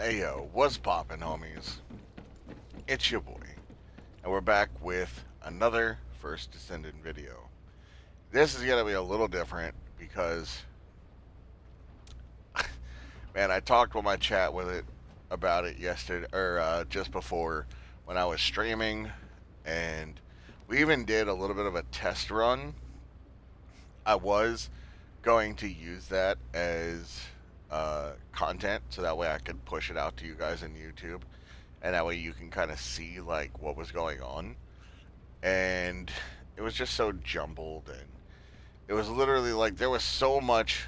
Ayo, what's poppin', homies? It's your boy, and we're back with another First Descendant video. This is gonna be a little different because, man, I talked with my chat with it about it yesterday, or just before when I was streaming, and we even did a little bit of a test run. I was going to use that as content so that way I could push it out to you guys in YouTube, and that way you can kind of see like what was going on. And it was just so jumbled, and it was literally like there was so much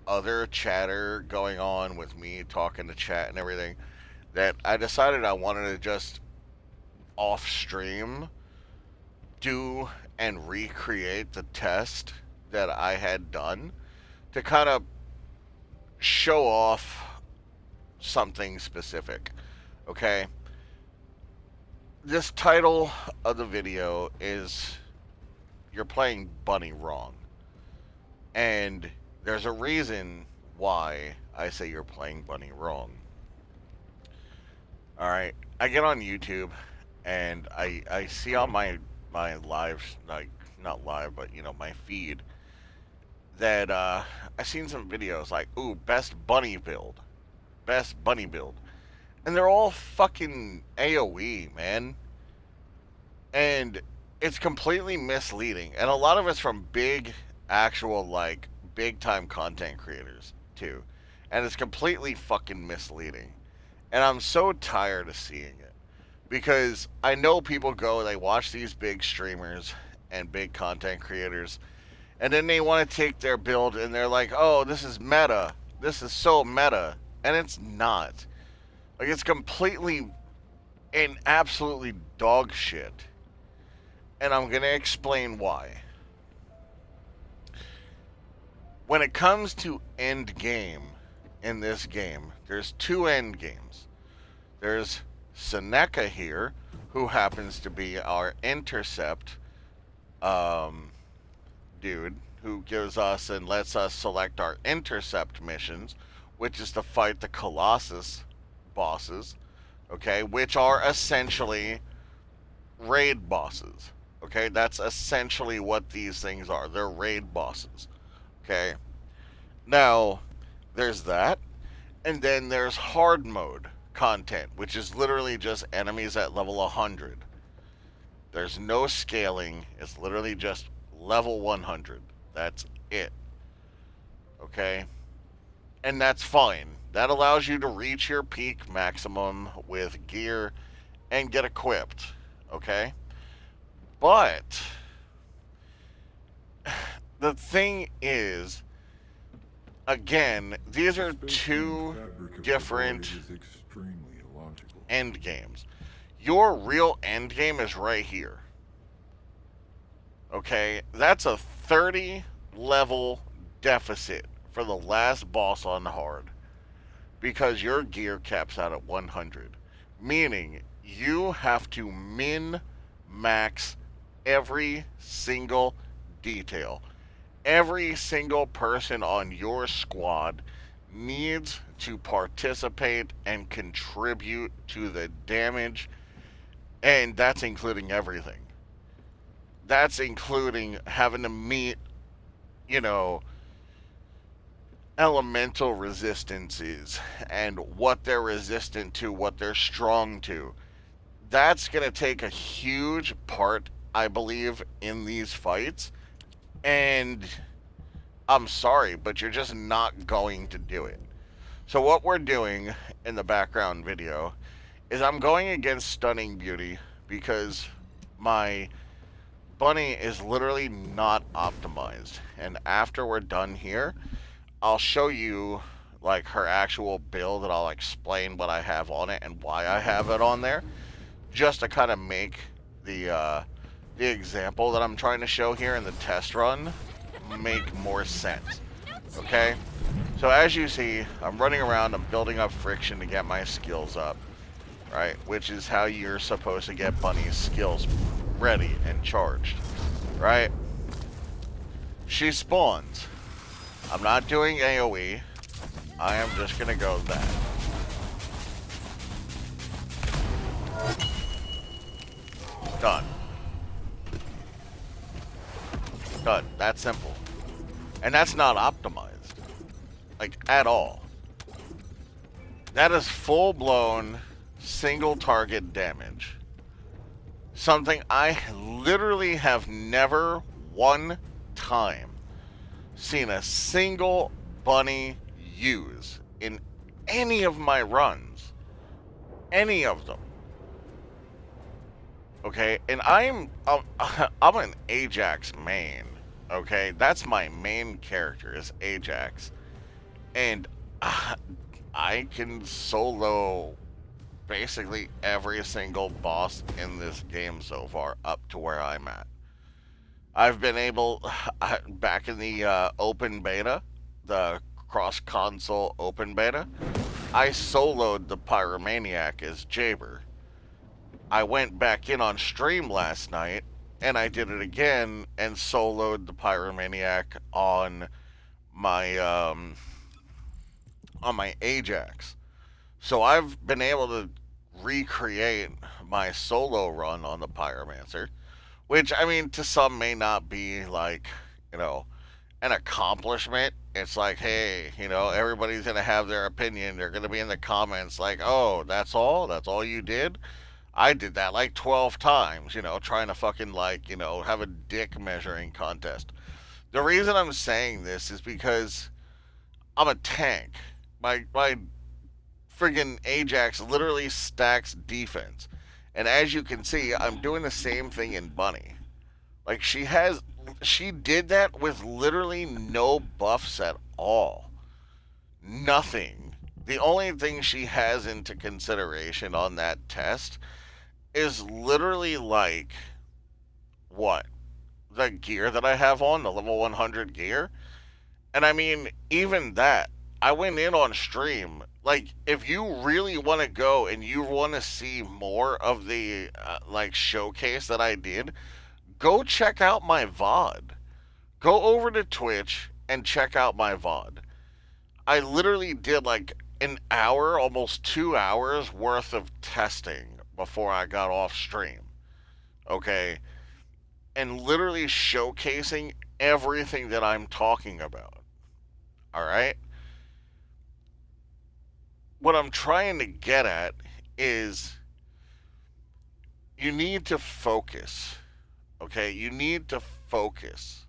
other chatter going on with me talking to chat and everything that I decided I wanted to just off stream do and recreate the test that I had done to kind of show off something specific. Okay? This title of the video is You're Playing Bunny Wrong. And there's a reason why I say you're playing Bunny wrong. Alright, I get on YouTube and I see on my live, like, not live, but, you know, my feed, that I seen some videos like, ooh, best bunny build. Best bunny build. And they're all fucking AoE, man. And it's completely misleading. And a lot of it's from big, actual, like, big time content creators, too. And it's completely fucking misleading. And I'm so tired of seeing it. Because I know people go, they watch these big streamers and big content creators, and then they want to take their build and they're like, oh, this is meta. This is so meta. And it's not. Like, it's completely and absolutely dog shit. And I'm going to explain why. When it comes to end game in this game, there's two end games. There's Seneca here, who happens to be our intercept dude, who gives us and lets us select our intercept missions, which is to fight the Colossus bosses, okay, which are essentially raid bosses, okay? That's essentially what these things are. They're raid bosses, okay? Now, there's that, and then there's hard mode content, which is literally just enemies at level 100. There's no scaling. It's literally just level 100. That's it. Okay? And that's fine. That allows you to reach your peak maximum with gear and get equipped. Okay? But the thing is, again, these are two different end games. Your real end game is right here. Okay? That's a 30 level deficit for the last boss on hard. Because your gear caps out at 100. Meaning, you have to min-max every single detail. Every single person on your squad needs to participate and contribute to the damage, and that's including everything. That's including having to meet, you know, elemental resistances and what they're resistant to, what they're strong to. That's going to take a huge part, I believe, in these fights. And I'm sorry, but you're just not going to do it. So what we're doing in the background video is I'm going against Stunning Beauty because my bunny is literally not optimized. And after we're done here, I'll show you like her actual build, and I'll explain what I have on it and why I have it on there, just to kind of make the example that I'm trying to show here in the test run make more sense. Okay? So as you see, I'm running around, I'm building up friction to get my skills up, right? Which is how you're supposed to get Bunny's skills ready and charged, right? She spawns. I'm not doing AoE. I am just gonna go that. Done. Done. That simple. And that's not optimized. Like, at all. That is full blown single target damage. Something I literally have never one time seen a single bunny use in any of my runs. Any of them. Okay, and I'm an Ajax main. Okay, that's my main character is Ajax, and I can solo basically every single boss in this game so far up to where I'm at. I've been able back in the open beta, the cross console open beta. I soloed the Pyromaniac as Jaber. I went back in on stream last night and I did it again and soloed the Pyromaniac my on my Ajax. So I've been able to recreate my solo run on the Pyromancer, which I mean to some may not be like, you know, an accomplishment. It's like, hey, everybody's gonna have their opinion. They're gonna be in the comments like, oh, that's all? That's all you did? I did that like 12 times, trying to fucking like, have a dick measuring contest. The reason I'm saying this is because I'm a tank. My friggin' Ajax literally stacks defense. And as you can see, I'm doing the same thing in Bunny. Like she did that with literally no buffs at all. Nothing. The only thing she has into consideration on that test is literally like what? The gear that I have on, the level 100 gear. And I mean, even that, I went in on stream. Like, if you really want to go and you want to see more of the like showcase that I did, go check out my VOD. Go over to Twitch and check out my VOD. I literally did like an hour, almost 2 hours worth of testing before I got off stream. Okay? And literally showcasing everything that I'm talking about. Alright? What I'm trying to get at is you need to focus. Okay? You need to focus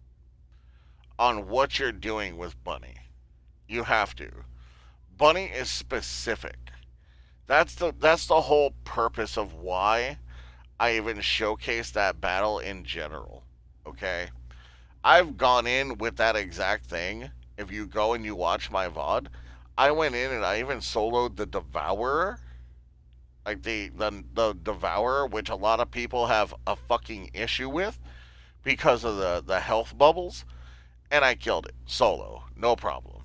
on what you're doing with Bunny. You have to. Bunny is specific. That's the whole purpose of why I even showcased that battle in general. Okay? I've gone in with that exact thing. If you go and you watch my VOD, I went in and I even soloed the Devourer. Like the Devourer, which a lot of people have a fucking issue with because of the health bubbles. And I killed it. Solo. No problem.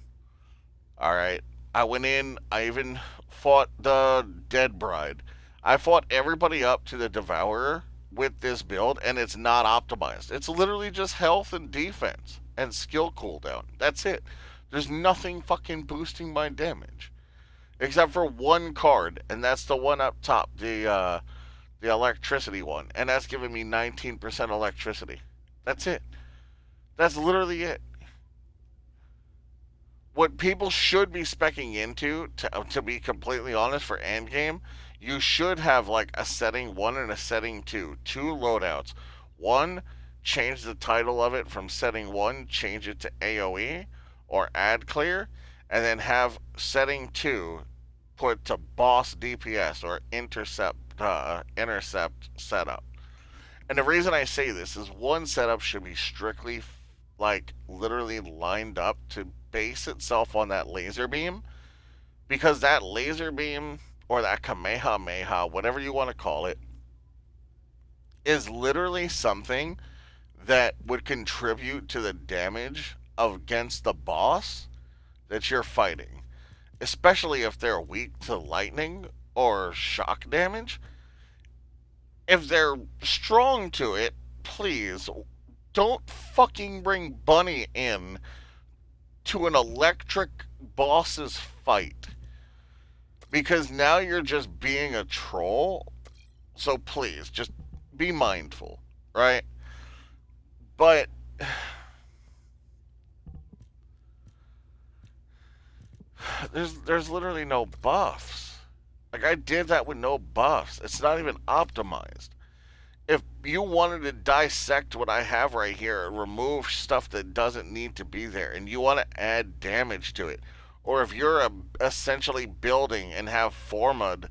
Alright. I went in, I even fought the Dead Bride. I fought everybody up to the Devourer with this build, and it's not optimized. It's literally just health and defense and skill cooldown. That's it. There's nothing fucking boosting my damage. Except for one card, and that's the one up top, the electricity one. And that's giving me 19% electricity. That's it. That's literally it. What people should be specking into, to be completely honest, for endgame, you should have like a setting 1 and a setting 2. Two loadouts. One, change the title of it from setting 1, change it to AoE or add clear, and then have setting 2 put to boss DPS or intercept setup. And the reason I say this is one setup should be strictly like literally lined up to base itself on that laser beam, because that laser beam or that Kamehameha, whatever you want to call it, is literally something that would contribute to the damage against the boss that you're fighting, especially if they're weak to lightning or shock damage. If they're strong to it, please don't fucking bring Bunny in to an electric boss's fight. Because now you're just being a troll So please, just be mindful, right? But there's literally no buffs. Like I did that with no buffs. It's not even optimized. If you wanted to dissect what I have right here and remove stuff that doesn't need to be there, and you want to add damage to it, or if you're essentially building and have formed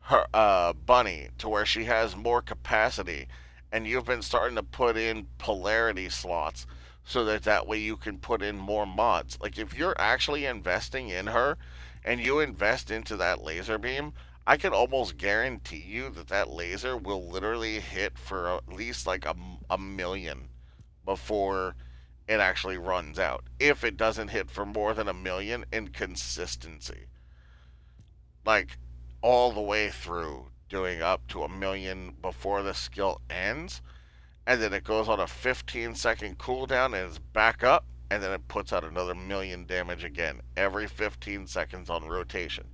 her bunny to where she has more capacity, and you've been starting to put in polarity slots so that that way you can put in more mods. Like if you're actually investing in her and you invest into that laser beam, I can almost guarantee you that that laser will literally hit for at least like a million before it actually runs out. If it doesn't hit for more than a million in consistency, like all the way through, doing up to a million before the skill ends, and then it goes on a 15-second cooldown and it's back up, and then it puts out another million damage again every 15 seconds on rotation.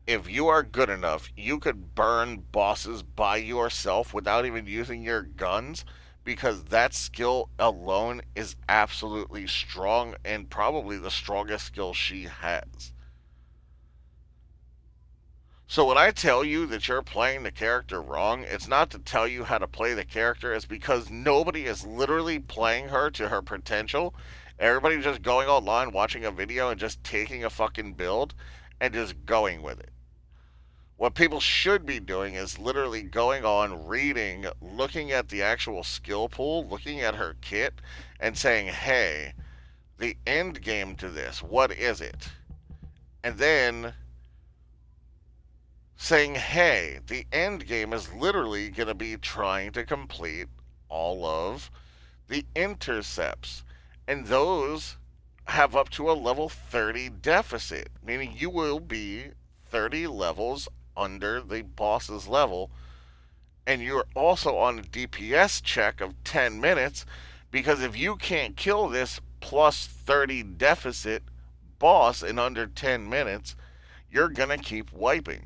If you are good enough, you could burn bosses by yourself without even using your guns, because that skill alone is absolutely strong and probably the strongest skill she has. So when I tell you that you're playing the character wrong, it's not to tell you how to play the character, it's because nobody is literally playing her to her potential. Everybody's just going online, watching a video, and just taking a fucking build and just going with it. What people should be doing is literally going on, reading, looking at the actual skill pool, looking at her kit, and saying, hey, the end game to this, what is it? And then saying, hey, the end game is literally going to be trying to complete all of the intercepts. And those have up to a level 30 deficit, meaning you will be 30 levels under the boss's level. And you're also on a DPS check of 10 minutes, because if you can't kill this plus 30 deficit boss in under 10 minutes, you're going to keep wiping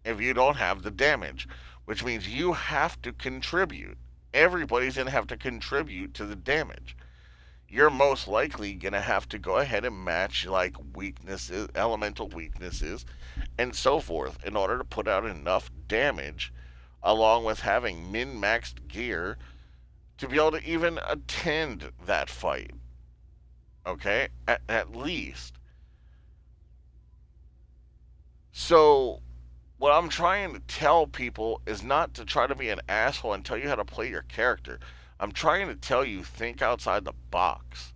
if you don't have the damage, which means you have to contribute. Everybody's going to have to contribute to the damage. You're most likely going to have to go ahead and match like weaknesses, elemental weaknesses, and so forth in order to put out enough damage, along with having min maxed gear to be able to even attend that fight. Okay? At least. So, what I'm trying to tell people is not to try to be an asshole and tell you how to play your character. I'm trying to tell you, think outside the box.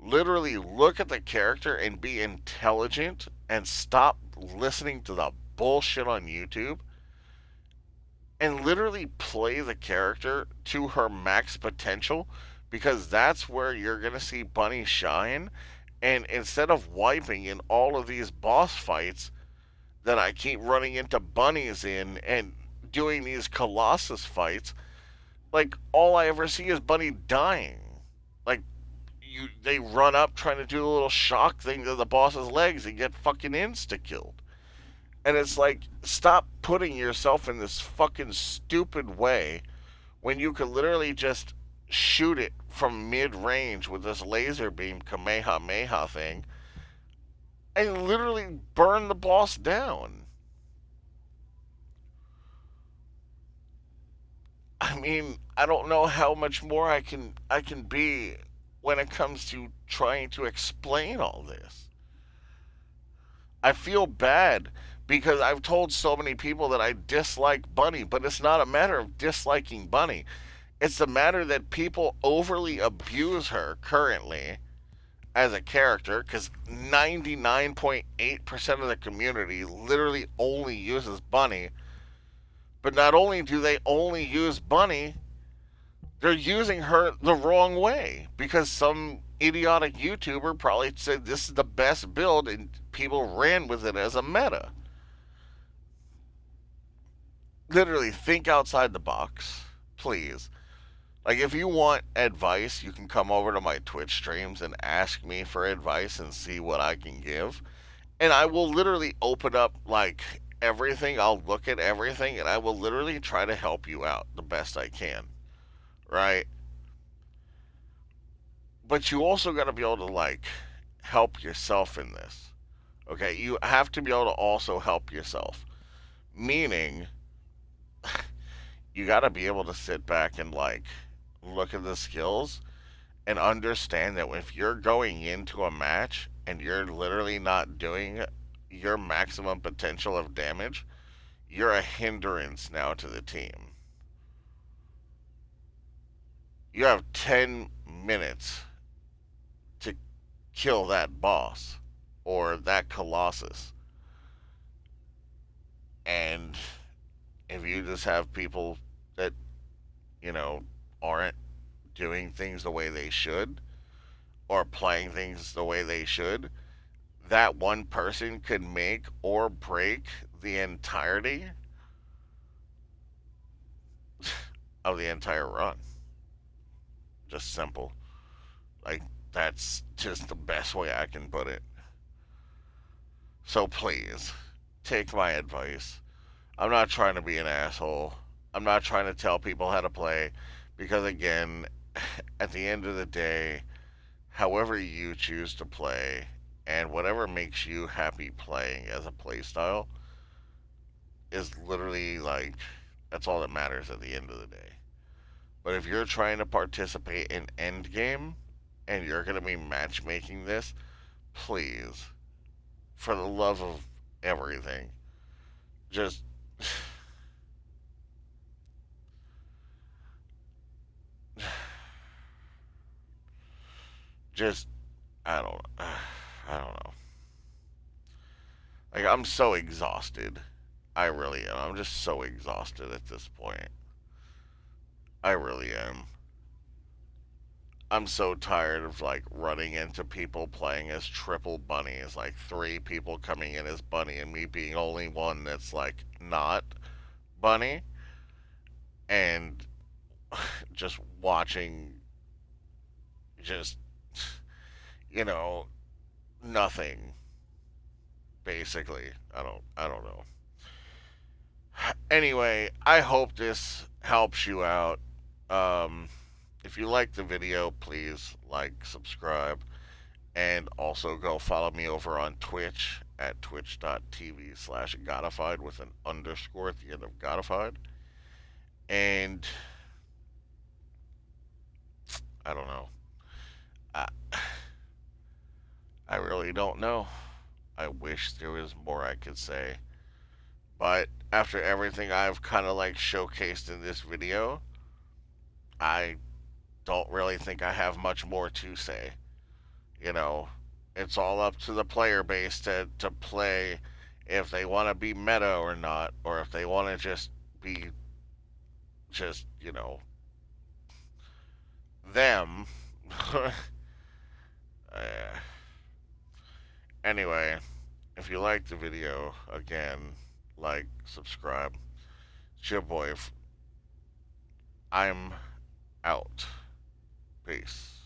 Literally look at the character and be intelligent and stop listening to the bullshit on YouTube, and literally play the character to her max potential, because that's where you're going to see Bunny shine. And instead of wiping in all of these boss fights that I keep running into bunnies in and doing these Colossus fights, like all I ever see is Bunny dying. Like they run up trying to do a little shock thing to the boss's legs and get fucking insta killed. And it's like, stop putting yourself in this fucking stupid way when you could literally just shoot it from mid range with this laser beam Kamehameha thing and literally burn the boss down. I mean, I don't know how much more I can be when it comes to trying to explain all this. I feel bad because I've told so many people that I dislike Bunny, but it's not a matter of disliking Bunny. It's the matter that people overly abuse her currently as a character, because 99.8% of the community literally only uses Bunny. But not only do they only use Bunny, they're using her the wrong way, because some idiotic YouTuber probably said this is the best build and people ran with it as a meta. Literally think outside the box, please. Like, if you want advice, you can come over to my Twitch streams and ask me for advice and see what I can give. And I will literally open up, like, everything. I'll look at everything and I will literally try to help you out the best I can, right? But you also got to be able to like help yourself in this. Okay? You have to be able to also help yourself. Meaning you got to be able to sit back and like look at the skills and understand that if you're going into a match and you're literally not doing your maximum potential of damage, you're a hindrance now to the team. You have 10 minutes to kill that boss or that colossus. And if you just have people that, you know, aren't doing things the way they should or playing things the way they should, that one person could make or break the entirety of the entire run. Just simple. Like, that's just the best way I can put it. So please, take my advice. I'm not trying to be an asshole. I'm not trying to tell people how to play. Because, again, at the end of the day, however you choose to play and whatever makes you happy playing as a playstyle is literally like that's all that matters at the end of the day. But if you're trying to participate in endgame and you're going to be matchmaking this, please, for the love of everything, just just I don't I don't know. Like I'm so exhausted. I really am. I'm just so exhausted at this point. I really am. I'm so tired of like running into people playing as triple bunnies, like three people coming in as bunny and me being only one that's like not bunny and just watching just you know nothing basically. I don't know. Anyway, I hope this helps you out. Um if you like the video, please like, subscribe, and also go follow me over on Twitch at twitch.tv/godified with an underscore at the end of godified. And I don't know. I, I really don't know. I wish there was more I could say. But after everything I've kind of like showcased in this video, I don't really think I have much more to say. You know, it's all up to the player base to play if they want to be meta or not, or if they want to just be just, them. uh, anyway, if you liked the video, again, like, subscribe. It's your boy. I'm out. Peace.